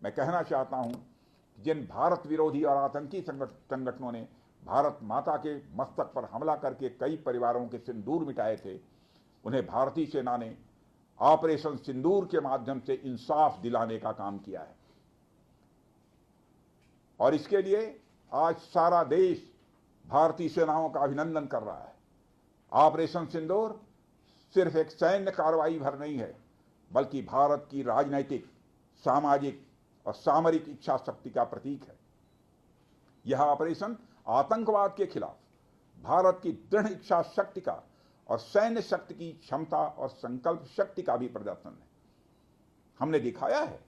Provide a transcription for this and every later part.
मैं कहना चाहता हूं कि जिन भारत विरोधी और आतंकी संगठनों ने भारत माता के मस्तक पर हमला करके कई परिवारों के सिंदूर मिटाए थे, उन्हें भारतीय सेना ने ऑपरेशन सिंदूर के माध्यम से इंसाफ दिलाने का काम किया है। और इसके लिए आज सारा देश भारतीय सेनाओं का अभिनंदन कर रहा है। ऑपरेशन सिंदूर सिर्फ एक सैन्य कार्रवाई भर नहीं है, बल्कि भारत की राजनैतिक, सामाजिक और सामरिक इच्छा शक्ति का प्रतीक है। यह ऑपरेशन आतंकवाद के खिलाफ भारत की दृढ़ इच्छा शक्ति का और सैन्य शक्ति की क्षमता और संकल्प शक्ति का भी प्रदर्शन है। हमने दिखाया है,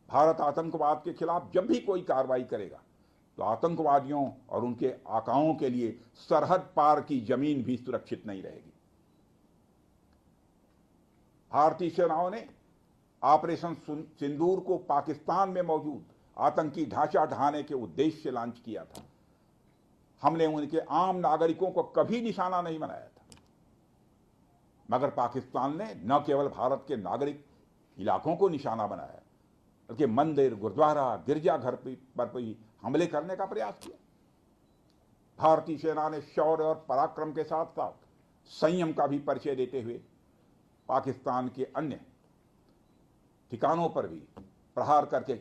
भारत आतंकवाद के खिलाफ जब भी कोई कार्रवाई करेगा तो आतंकवादियों और उनके आकाओं के लिए सरहद पार की जमीन भी सुरक्षित नहीं रहेगी। भारतीय सेनाओं ने ऑपरेशन सिंदूर को पाकिस्तान में मौजूद आतंकी ढांचा ढहाने के उद्देश्य से लॉन्च किया था। हमने उनके आम नागरिकों को कभी निशाना नहीं बनाया था, मगर पाकिस्तान ने न केवल भारत के नागरिक इलाकों को निशाना बनाया, बल्कि मंदिर, गुरुद्वारा, गिरजाघर पर भी हमले करने का प्रयास किया। भारतीय सेना ने शौर्य और पराक्रम के साथ साथ संयम का भी परिचय देते हुए पाकिस्तान के अन्य ठिकानों पर भी प्रहार करके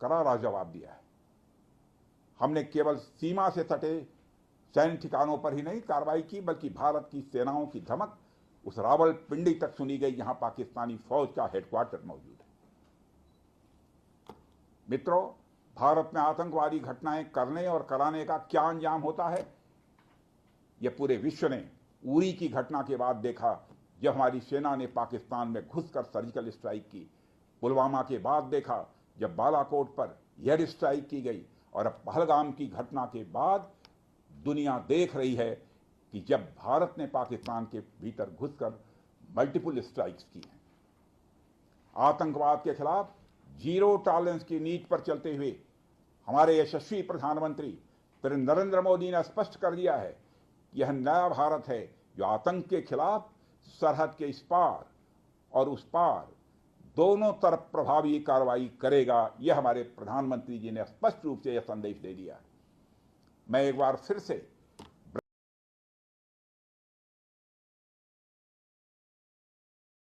करारा जवाब दिया है। हमने केवल सीमा से सटे सैन्य ठिकानों पर ही नहीं कार्रवाई की, बल्कि भारत की सेनाओं की धमक उस रावलपिंडी तक सुनी गई जहां पाकिस्तानी फौज का हेडक्वार्टर मौजूद है। मित्रों, भारत में आतंकवादी घटनाएं करने और कराने का क्या अंजाम होता है, यह पूरे विश्व ने उरी की घटना के बाद देखा, जब हमारी सेना ने पाकिस्तान में घुसकर सर्जिकल स्ट्राइक की। पुलवामा के बाद देखा, जब बालाकोट पर एयर स्ट्राइक की गई, और अब पहलगाम की घटना के बाद दुनिया देख रही है कि जब भारत ने पाकिस्तान के भीतर घुसकर मल्टीपल स्ट्राइक्स की हैं। आतंकवाद के खिलाफ जीरो टॉलरेंस की नीति पर चलते हुए हमारे यशस्वी प्रधानमंत्री श्री नरेंद्र मोदी ने स्पष्ट कर दिया है कि यह नया भारत है जो आतंक के खिलाफ सरहद के इस पार और उस पार दोनों तरफ प्रभावी कार्रवाई करेगा। यह हमारे प्रधानमंत्री जी ने स्पष्ट रूप से यह संदेश दे दिया है। मैं एक बार फिर से